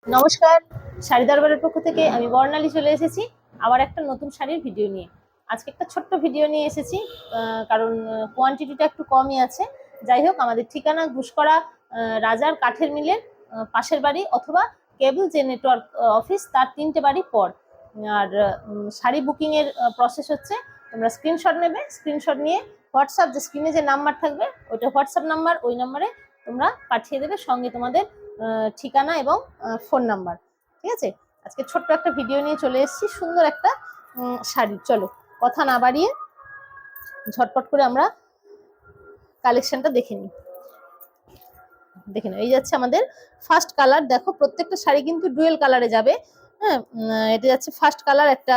নমস্কার, শাড়ি দরবারের পক্ষ থেকে আমি বর্ণালী চলে এসেছি আবার একটা নতুন শাড়ির ভিডিও নিয়ে। আজকে একটা ছোট্ট ভিডিও নিয়ে এসেছি, কারণ কোয়ান্টিটিটা একটু কমই আছে। যাই হোক, আমাদের ঠিকানা ঘুষকরা রাজার কাঠের মিলের পাশের বাড়ি, অথবা কেবল যে নেটওয়ার্ক অফিস তার 3টে বাড়ি পর। আর শাড়ি বুকিংয়ের প্রসেস হচ্ছে, তোমরা স্ক্রিনশট নেবে, স্ক্রিনশট নিয়ে হোয়াটসঅ্যাপ, যে স্ক্রিনে যে নাম্বার থাকবে ওইটা হোয়াটসঅ্যাপ নাম্বার, ওই নাম্বারে তোমরা পাঠিয়ে দেবে সঙ্গে তোমাদের ঠিকানা এবং ফোন নাম্বার। ঠিক আছে, আজকে ছোট্ট একটা ভিডিও নিয়ে চলে এসেছি, সুন্দর একটা শাড়ি। চলো কথা না বাড়িয়ে ঝটপট করে আমরা কালেকশনটা দেখে নিই। দেখে নাও, এই যাচ্ছে আমাদের ফার্স্ট কালার। দেখো, প্রত্যেকটা শাড়ি কিন্তু ডুয়েল কালারে যাবে। হ্যাঁ, এটা যাচ্ছে ফার্স্ট কালার, একটা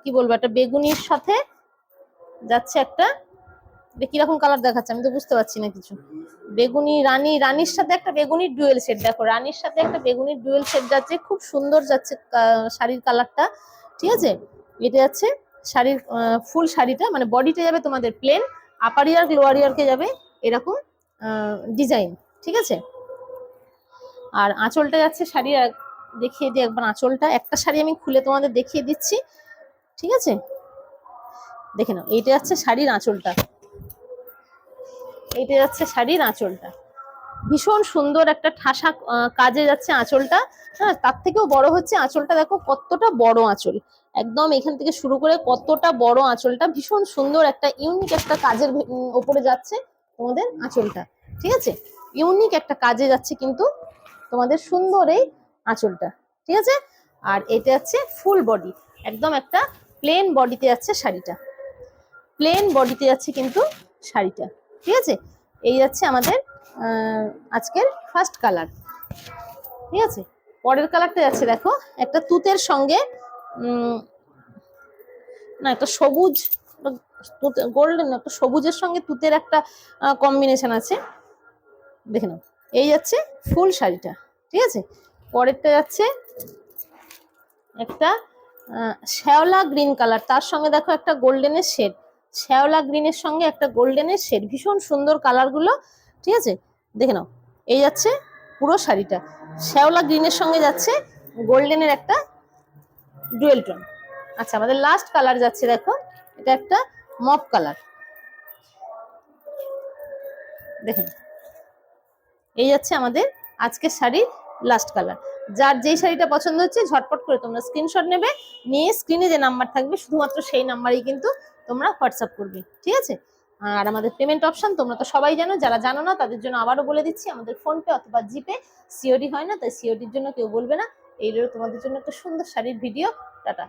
কি বলবো, একটা বেগুনির সাথে যাচ্ছে একটা, কিরকম কালার দেখাচ্ছে আমি তো বুঝতে পারছি না কিছু। বেগুনি রানীর সাথে একটা বেগুনির ডুয়েল সেট। দেখো, রানীর সাথে একটা বেগুনির ডুয়েল সেট যাচ্ছে, খুব সুন্দর যাচ্ছে শাড়ির কালারটা। ঠিক আছে, এটা যাচ্ছে শাড়ির ফুল শাড়িটা, মানে বডিটা যাবে তোমাদের প্লেন, আপার ইয়ার লোয়ার ইয়ারকে যাবে এরকম ডিজাইন। ঠিক আছে, আর আঁচলটা যাচ্ছে শাড়ির, দেখিয়ে দিই একবার আঁচলটা। একটা শাড়ি আমি খুলে তোমাদের দেখিয়ে দিচ্ছি। ঠিক আছে, দেখে নাও, এইটা যাচ্ছে শাড়ির আঁচলটা, এইটা যাচ্ছে শাড়ির আঁচলটা। ভীষণ সুন্দর একটা ঠাসা কাজে যাচ্ছে আঁচলটা। হ্যাঁ, তার থেকেও বড় হচ্ছে আঁচলটা। দেখো কতটা বড় আঁচল, একদম এখান থেকে শুরু করে কতটা বড় আঁচলটা। ভীষণ সুন্দর একটা ইউনিক একটা কাজের ওপরে যাচ্ছে তোমাদের আঁচলটা। ঠিক আছে, ইউনিক একটা কাজে যাচ্ছে কিন্তু তোমাদের সুন্দর এই আঁচলটা। ঠিক আছে, আর এটা হচ্ছে ফুল বডি, একদম একটা প্লেন বডিতে যাচ্ছে শাড়িটা, প্লেন বডিতে যাচ্ছে কিন্তু শাড়িটা। ঠিক আছে, এই যাচ্ছে আমাদের আজকের ফার্স্ট কালার। ঠিক আছে, পরের কালারটা যাচ্ছে, দেখো একটা তুতের সঙ্গে না একটা সবুজ, গোল্ডেন, একটা সবুজের সঙ্গে তুতের একটা কম্বিনেশন আছে। দেখে নাও, এই যাচ্ছে ফুল শাড়িটা। ঠিক আছে, পরেরটা যাচ্ছে একটা শ্যাওলা গ্রিন কালার, তার সঙ্গে দেখো একটা গোল্ডেনের শেড, শ্যাওলা গ্রিনের সঙ্গে একটা গোল্ডেনের শেড, ভীষণ সুন্দর কালারগুলো। ঠিক আছে, দেখে নাও, এই যাচ্ছে পুরো শাড়িটা, শ্যাওলা গ্রিনের সঙ্গে যাচ্ছে গোল্ডেনের একটা ডুয়েল টোন। আচ্ছা, আমাদের লাস্ট কালার যাচ্ছে, দেখো এটা একটা মপ কালার। দেখেন, এই যাচ্ছে আমাদের আজকের শাড়ির লাস্ট কালার। যার যেই শাড়িটা পছন্দ হচ্ছে ঝটপট করে তোমরা স্ক্রিনশট নেবে, নিয়ে স্ক্রিনে যে নাম্বার থাকবে শুধুমাত্র সেই নাম্বারেই কিন্তু তোমরা হোয়াটসঅ্যাপ করবে। ঠিক আছে, আর আমাদের পেমেন্ট অপশন তোমরা তো সবাই জানো, যারা জানো না তাদের জন্য আবারও বলে দিচ্ছি, আমাদের ফোনপে অথবা জিপে, সিওডি হয় না, তাই সিওডির জন্য কেউ বলবে না। এই রইল তোমাদের জন্য একটা সুন্দর শাড়ির ভিডিও। টাটা।